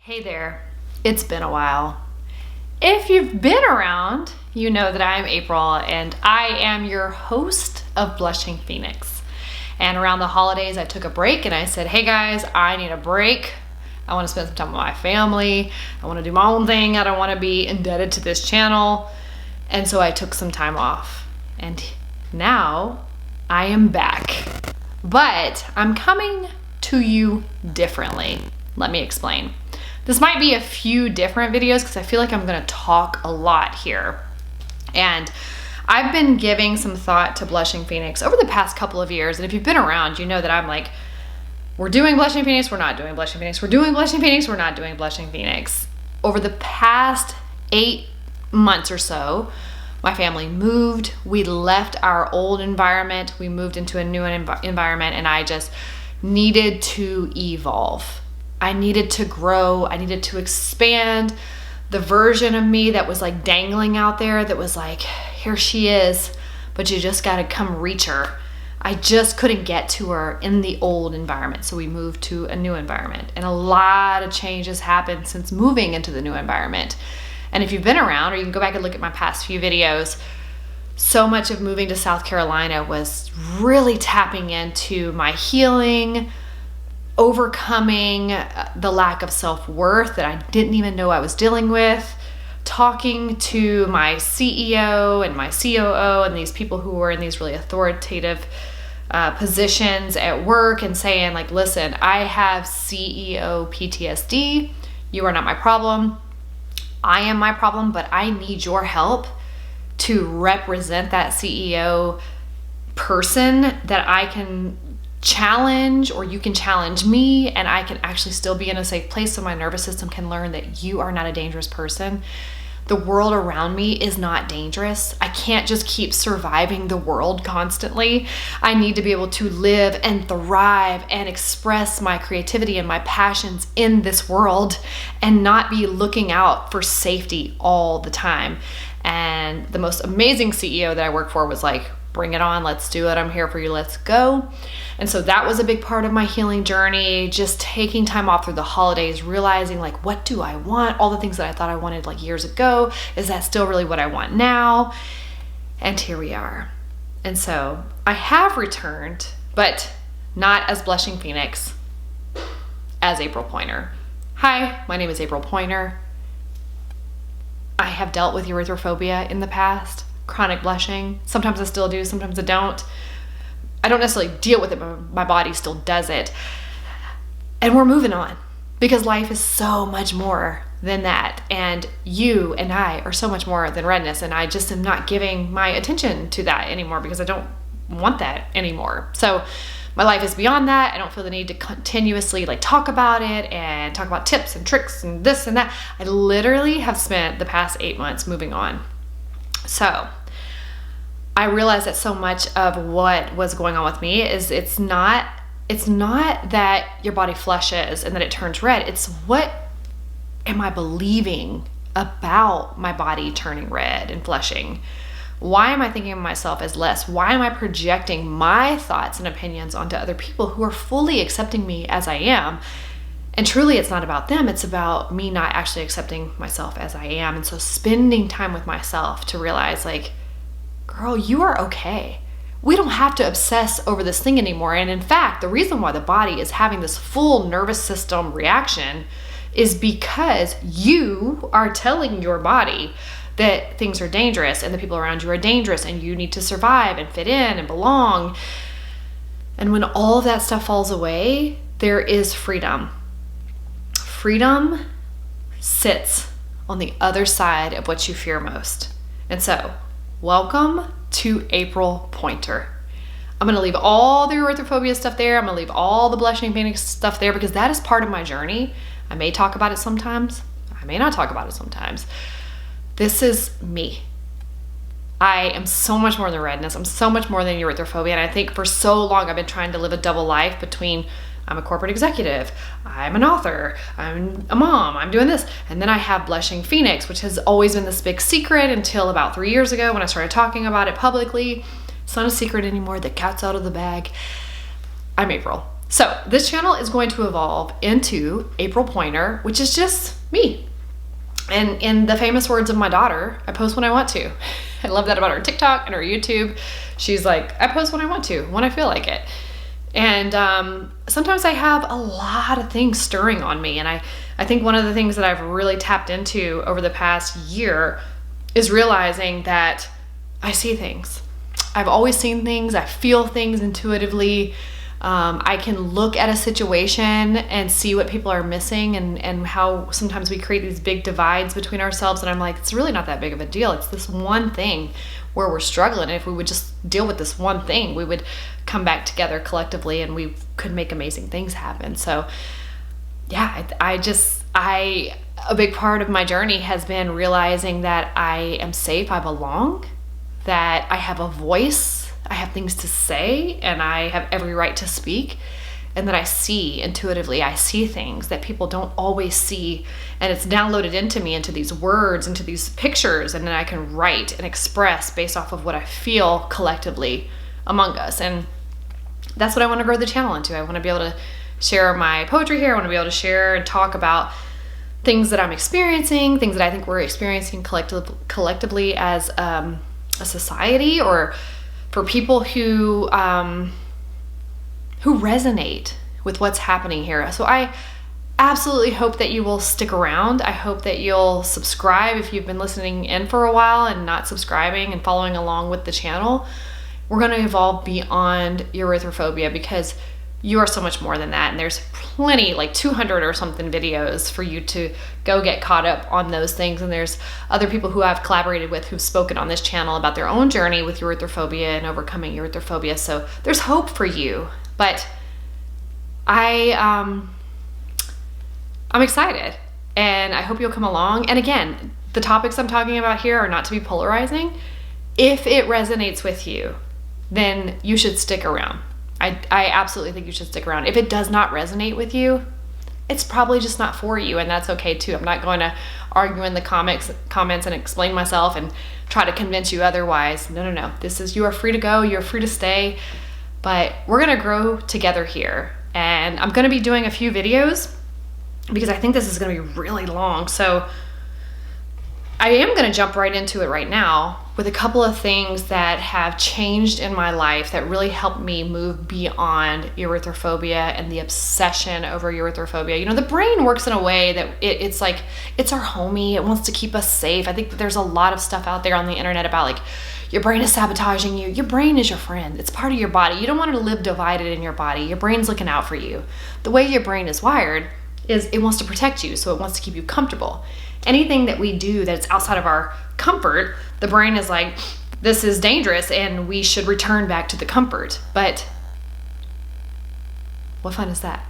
Hey there, it's been a while. If you've been around, you know that I'm April and I am your host of Blushing Phoenix. And around the holidays, I took a break and I said, hey guys, I need a break. I want to spend some time with my family. I want to do my own thing. I don't want to be indebted to this channel. And so I took some time off. And now I am back. But I'm coming to you differently. Let me explain. This might be a few different videos because I feel like I'm going to talk a lot here. And I've been giving some thought to Blushing Phoenix over the past couple of years. And if you've been around, you know that I'm like, we're doing Blushing Phoenix, we're not doing Blushing Phoenix, we're doing Blushing Phoenix, we're not doing Blushing Phoenix. Over the past 8 months or so, my family moved. We left our old environment. We moved into a new environment, and I just needed to evolve. I needed to grow. I needed to expand. The version of me that was like dangling out there, that was like, here she is, but you just got to come reach her. I just couldn't get to her in the old environment. So we moved to a new environment, and a lot of changes happened since moving into the new environment. And if you've been around, or you can go back and look at my past few videos, so much of moving to South Carolina was really tapping into my healing, overcoming the lack of self-worth that I didn't even know I was dealing with, talking to my CEO and my COO and these people who were in these really authoritative positions at work, and saying like, listen, I have CEO PTSD. You are not my problem. I am my problem, but I need your help to represent that CEO person that I can challenge, or you can challenge me, and I can actually still be in a safe place so my nervous system can learn that you are not a dangerous person. The world around me is not dangerous. I can't just keep surviving the world constantly. I need to be able to live and thrive and express my creativity and my passions in this world, and not be looking out for safety all the time. And the most amazing CEO that I worked for was like, bring it on, let's do it, I'm here for you, let's go. And so that was a big part of my healing journey, just taking time off through the holidays, realizing like, what do I want? All the things that I thought I wanted like years ago, is that still really what I want now? And here we are. And so I have returned, but not as Blushing Phoenix, as April Poynter. Hi, my name is April Poynter. I have dealt with erythrophobia in the past, chronic blushing. Sometimes I still do, sometimes I don't. I don't necessarily deal with it, but my body still does it. And we're moving on, because life is so much more than that. And you and I are so much more than redness. And I just am not giving my attention to that anymore, because I don't want that anymore. So my life is beyond that. I don't feel the need to continuously like talk about it and talk about tips and tricks and this and that. I literally have spent the past 8 months moving on. So I realized that so much of what was going on with me is it's not that your body flushes and that it turns red. It's what am I believing about my body turning red and flushing? Why am I thinking of myself as less? Why am I projecting my thoughts and opinions onto other people who are fully accepting me as I am? And truly, it's not about them. It's about me not actually accepting myself as I am. And so spending time with myself to realize like, girl, you are okay. We don't have to obsess over this thing anymore. And in fact, the reason why the body is having this full nervous system reaction is because you are telling your body that things are dangerous and the people around you are dangerous, and you need to survive and fit in and belong. And when all of that stuff falls away, there is freedom. Freedom sits on the other side of what you fear most. And so, welcome to April Poynter. I'm gonna leave all the erythrophobia stuff there. I'm gonna leave all the Blushing Phoenix stuff there, because that is part of my journey. I may talk about it sometimes. I may not talk about it sometimes. This is me. I am so much more than redness. I'm so much more than erythrophobia. And I think for so long I've been trying to live a double life between I'm a corporate executive, I'm an author, I'm a mom, I'm doing this. And then I have Blushing Phoenix, which has always been this big secret until about 3 years ago when I started talking about it publicly. It's not a secret anymore. The cat's out of the bag. I'm April. So this channel is going to evolve into April Poynter, which is just me. And in the famous words of my daughter, I post when I want to. I love that about her TikTok and her YouTube. She's like, I post when I want to, when I feel like it. And sometimes I have a lot of things stirring on me. And I think one of the things that I've really tapped into over the past year is realizing that I see things. I've always seen things. I feel things intuitively. I can look at a situation and see what people are missing and how sometimes we create these big divides between ourselves. And I'm like, it's really not that big of a deal. It's this one thing where we're struggling. And if we would just deal with this one thing, we would come back together collectively and we could make amazing things happen. So yeah, a big part of my journey has been realizing that I am safe, I belong, that I have a voice, I have things to say, and I have every right to speak, and that I see intuitively. I see things that people don't always see, and it's downloaded into me, into these words, into these pictures, and then I can write and express based off of what I feel collectively among us. And that's what I want to grow the channel into. I want to be able to share my poetry here. I want to be able to share and talk about things that I'm experiencing, things that I think we're experiencing collectively as a society, or for people who resonate with what's happening here. So I absolutely hope that you will stick around. I hope that you'll subscribe if you've been listening in for a while and not subscribing and following along with the channel. We're going to evolve beyond erythrophobia because you are so much more than that. And there's plenty, like 200 or something videos for you to go get caught up on those things. And there's other people who I've collaborated with who've spoken on this channel about their own journey with erythrophobia and overcoming erythrophobia. So there's hope for you. But I'm excited and I hope you'll come along. And again, the topics I'm talking about here are not to be polarizing. If it resonates with you, then you should stick around. I absolutely think you should stick around. If it does not resonate with you, it's probably just not for you, and that's okay too. I'm not going to argue in the comments and explain myself and try to convince you otherwise. No. You are free to go, you're free to stay, but we're gonna grow together here. And I'm gonna be doing a few videos because I think this is gonna be really long. So I am gonna jump right into it right now with a couple of things that have changed in my life that really helped me move beyond erythrophobia and the obsession over erythrophobia. You know, the brain works in a way that it's like, it's our homie. It wants to keep us safe. I think that there's a lot of stuff out there on the internet about like, your brain is sabotaging you. Your brain is your friend. It's part of your body. You don't want to live divided in your body. Your brain's looking out for you. The way your brain is wired is it wants to protect you, so it wants to keep you comfortable. Anything that we do that's outside of our comfort, the brain is like, this is dangerous and we should return back to the comfort. But what fun is that?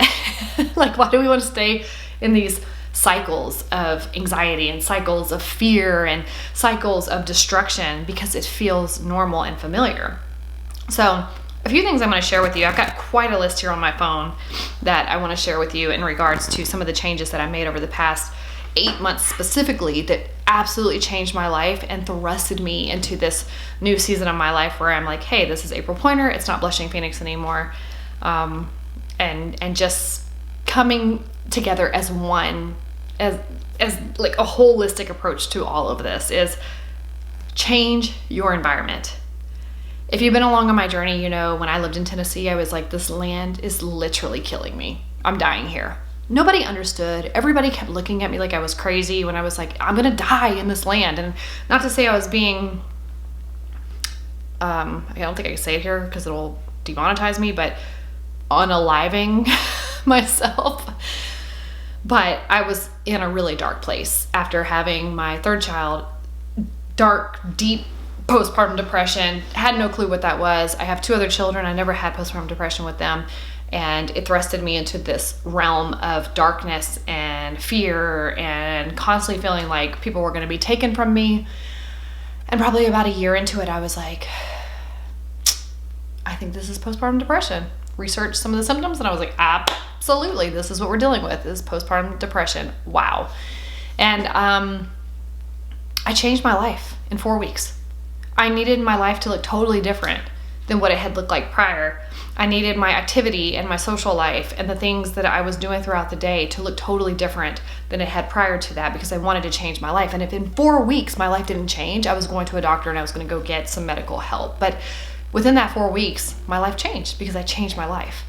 Like, why do we want to stay in these cycles of anxiety and cycles of fear and cycles of destruction? Because it feels normal and familiar. So a few things I'm going to share with you. I've got quite a list here on my phone that I want to share with you in regards to some of the changes that I made over the past 8 months specifically that absolutely changed my life and thrusted me into this new season of my life where I'm like, hey, this is April Poynter. It's not Blushing Phoenix anymore. And just coming together as one, as like a holistic approach to all of this is change your environment. If you've been along on my journey, you know, when I lived in Tennessee, I was like, this land is literally killing me. I'm dying here. Nobody understood. Everybody kept looking at me like I was crazy when I was like, I'm gonna die in this land. And not to say I was being, I don't think I can say it here because it'll demonetize me, but unaliving myself. But I was in a really dark place after having my third child. Dark, deep postpartum depression. Had no clue what that was. I have 2 other children. I never had postpartum depression with them. And it thrusted me into this realm of darkness and fear and constantly feeling like people were going to be taken from me. And probably about a year into it, I was like, I think this is postpartum depression. Researched some of the symptoms and I was like, absolutely, this is what we're dealing with, is postpartum depression. Wow. And I changed my life in 4 weeks. I needed my life to look totally different than what it had looked like prior. I needed my activity and my social life and the things that I was doing throughout the day to look totally different than it had prior to that, because I wanted to change my life. And if in 4 weeks my life didn't change, I was going to a doctor and I was going to go get some medical help. But within that 4 weeks, my life changed because I changed my life.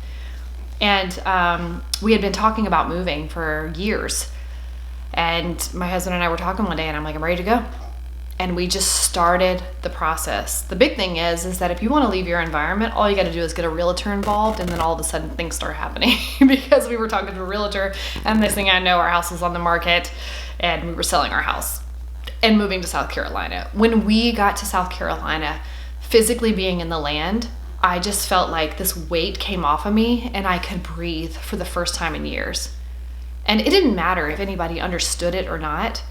And we had been talking about moving for years. And my husband and I were talking one day and I'm like, I'm ready to go. And we just started the process. The big thing is that if you want to leave your environment, all you got to do is get a realtor involved, and then all of a sudden things start happening. Because we were talking to a realtor, and next thing I know, our house was on the market, and we were selling our house and moving to South Carolina. When we got to South Carolina, physically being in the land, I just felt like this weight came off of me, and I could breathe for the first time in years. And it didn't matter if anybody understood it or not.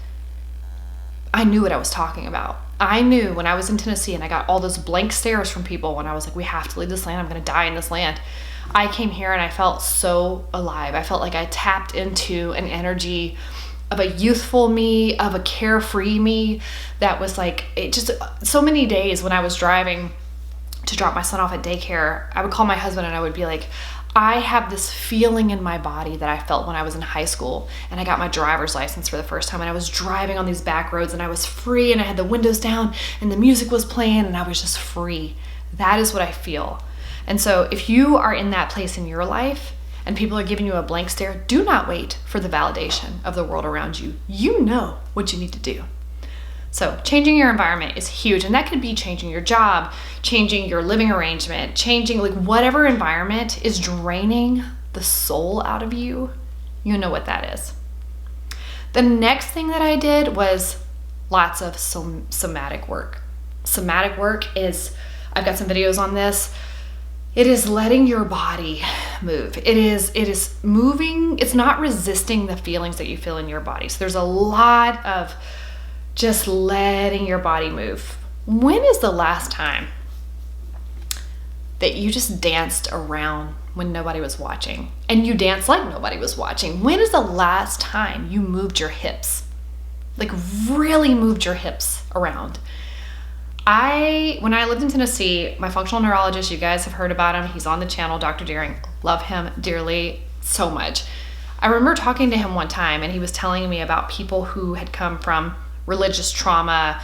I knew what I was talking about. I knew when I was in Tennessee and I got all those blank stares from people when I was like, we have to leave this land. I'm going to die in this land. I came here and I felt so alive. I felt like I tapped into an energy of a youthful me, of a carefree me that was like, it just, so many days when I was driving to drop my son off at daycare, I would call my husband and I would be like, I have this feeling in my body that I felt when I was in high school and I got my driver's license for the first time, and I was driving on these back roads and I was free and I had the windows down and the music was playing and I was just free. That is what I feel. And so if you are in that place in your life and people are giving you a blank stare, do not wait for the validation of the world around you. You know what you need to do. So changing your environment is huge, and that could be changing your job, changing your living arrangement, changing like whatever environment is draining the soul out of you. You know what that is. The next thing that I did was lots of somatic work. Somatic work is, I've got some videos on this. It is letting your body move. It is moving. It's not resisting the feelings that you feel in your body. So there's a lot of just letting your body move. When is the last time that you just danced around when nobody was watching? And you danced like nobody was watching. When is the last time you moved your hips? Like really moved your hips around? When I lived in Tennessee, my functional neurologist, you guys have heard about him. He's on the channel, Dr. Deering. Love him dearly, so much. I remember talking to him one time and he was telling me about people who had come from religious trauma,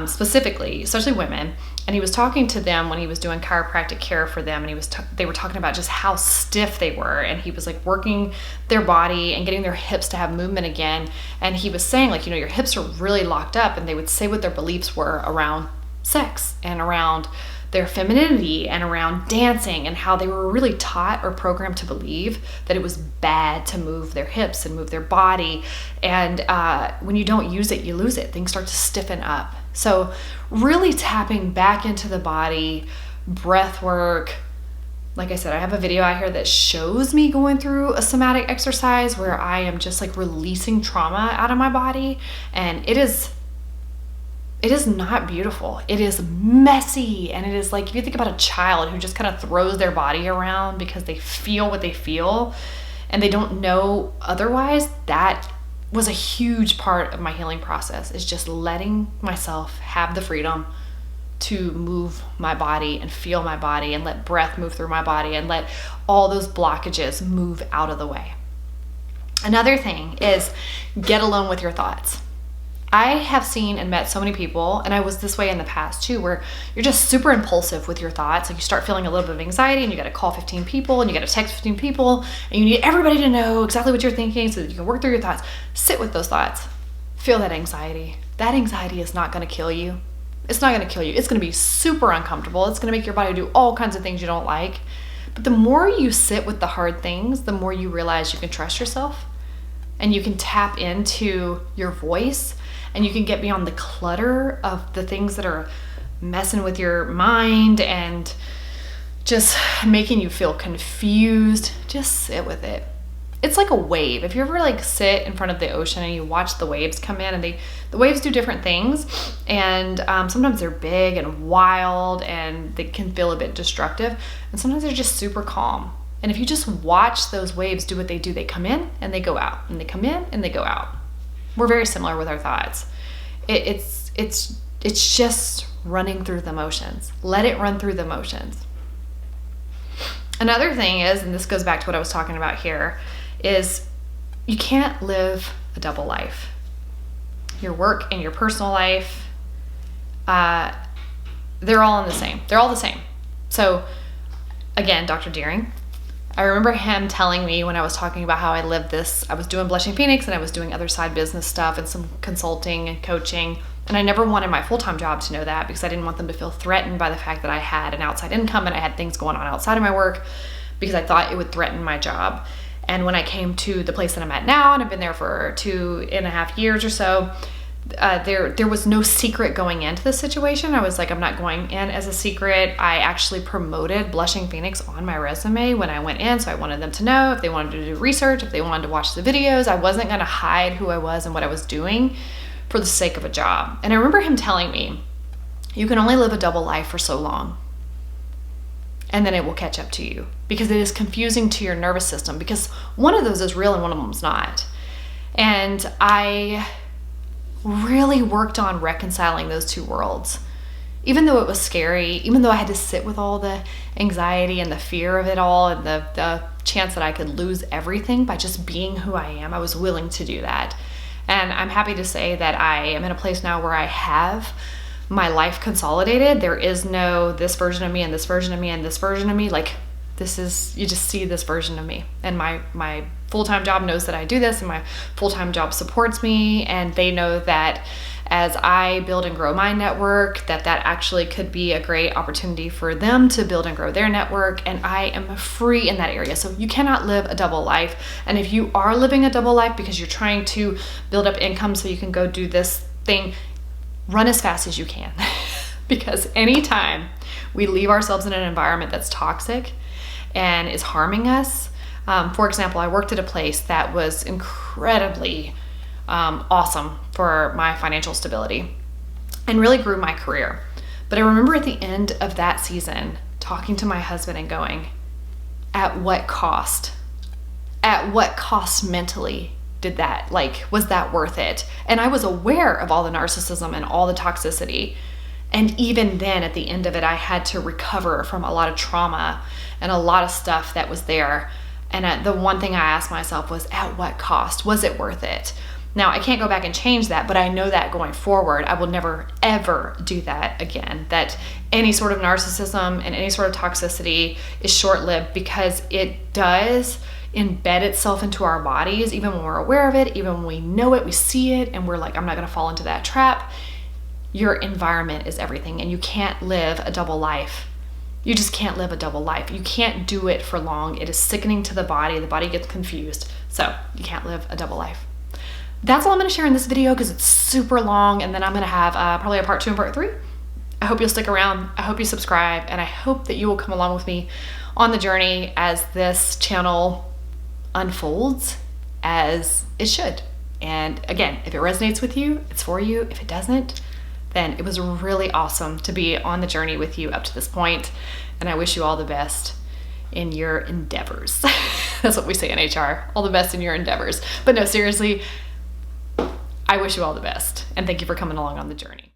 specifically, especially women. And he was talking to them when he was doing chiropractic care for them. And they were talking about just how stiff they were. And he was like working their body and getting their hips to have movement again. And he was saying like, your hips are really locked up. And they would say what their beliefs were around sex and around their femininity and around dancing, and how they were really taught or programmed to believe that it was bad to move their hips and move their body. And when you don't use it, you lose it. Things start to stiffen up. So really tapping back into the body, breath work. Like I said, I have a video out here that shows me going through a somatic exercise where I am just like releasing trauma out of my body. And it is not beautiful. It is messy. And it is like, if you think about a child who just kind of throws their body around because they feel what they feel and they don't know otherwise, that was a huge part of my healing process, is just letting myself have the freedom to move my body and feel my body and let breath move through my body and let all those blockages move out of the way. Another thing is get alone with your thoughts. I have seen and met so many people, and I was this way in the past too, where you're just super impulsive with your thoughts. Like you start feeling a little bit of anxiety and you got to call 15 people and you got to text 15 people and you need everybody to know exactly what you're thinking so that you can work through your thoughts. Sit with those thoughts. Feel that anxiety. That anxiety is not going to kill you. It's not going to kill you. It's going to be super uncomfortable. It's going to make your body do all kinds of things you don't like. But the more you sit with the hard things, the more you realize you can trust yourself and you can tap into your voice. And you can get beyond the clutter of the things that are messing with your mind and just making you feel confused. Just sit with it. It's like a wave. If you ever like sit in front of the ocean and you watch the waves come in, and the waves do different things, and sometimes they're big and wild and they can feel a bit destructive, and sometimes they're just super calm. And if you just watch those waves do what they do, they come in and they go out, and they come in and they go out. We're very similar with our thoughts. It's just running through the motions. Let it run through the motions. Another thing is, and this goes back to what I was talking about here, is you can't live a double life. Your work and your personal life, they're all the same. They're all the same. So again, Dr. Deering, I remember him telling me when I was talking about how I lived this, I was doing Blushing Phoenix and I was doing other side business stuff and some consulting and coaching. And I never wanted my full-time job to know that, because I didn't want them to feel threatened by the fact that I had an outside income and I had things going on outside of my work, because I thought it would threaten my job. And when I came to the place that I'm at now, and I've been there for 2.5 years or so, there was no secret going into this situation. I was like, I'm not going in as a secret. I actually promoted Blushing Phoenix on my resume when I went in, so I wanted them to know if they wanted to do research, if they wanted to watch the videos. I wasn't going to hide who I was and what I was doing for the sake of a job. And I remember him telling me, you can only live a double life for so long, and then it will catch up to you, because it is confusing to your nervous system, because one of those is real and one of them is not. And I really worked on reconciling those two worlds. Even though it was scary, even though I had to sit with all the anxiety and the fear of it all, and the chance that I could lose everything by just being who I am, I was willing to do that. And I'm happy to say that I am in a place now where I have my life consolidated. There is no this version of me and this version of me and this version of me. Like, this is, you just see this version of me. And my full-time job knows that I do this, and my full-time job supports me, and they know that as I build and grow my network, that actually could be a great opportunity for them to build and grow their network, and I am free in that area. So you cannot live a double life. And if you are living a double life because you're trying to build up income so you can go do this thing, run as fast as you can. Because anytime we leave ourselves in an environment that's toxic and is harming us, for example, I worked at a place that was incredibly awesome for my financial stability and really grew my career. But I remember at the end of that season talking to my husband and going, at what cost? At what cost mentally did that, was that worth it? And I was aware of all the narcissism and all the toxicity. And even then, at the end of it, I had to recover from a lot of trauma and a lot of stuff that was there. And the one thing I asked myself was, at what cost? Was it worth it? Now, I can't go back and change that, but I know that going forward, I will never, ever do that again. That any sort of narcissism and any sort of toxicity is short-lived, because it does embed itself into our bodies, even when we're aware of it, even when we know it, we see it, and we're like, I'm not going to fall into that trap. Your environment is everything, and you can't live a double life. You just can't live a double life. You can't do it for long. It is sickening to the body. The body gets confused. So you can't live a double life. That's all I'm going to share in this video, because it's super long, and then I'm going to have probably a part 2 and part 3. I hope you'll stick around. I hope you subscribe, and I hope that you will come along with me on the journey as this channel unfolds, as it should. And again, if it resonates with you, it's for you. If it doesn't, then it was really awesome to be on the journey with you up to this point, and I wish you all the best in your endeavors. That's what we say in HR, all the best in your endeavors. But no, seriously, I wish you all the best, and thank you for coming along on the journey.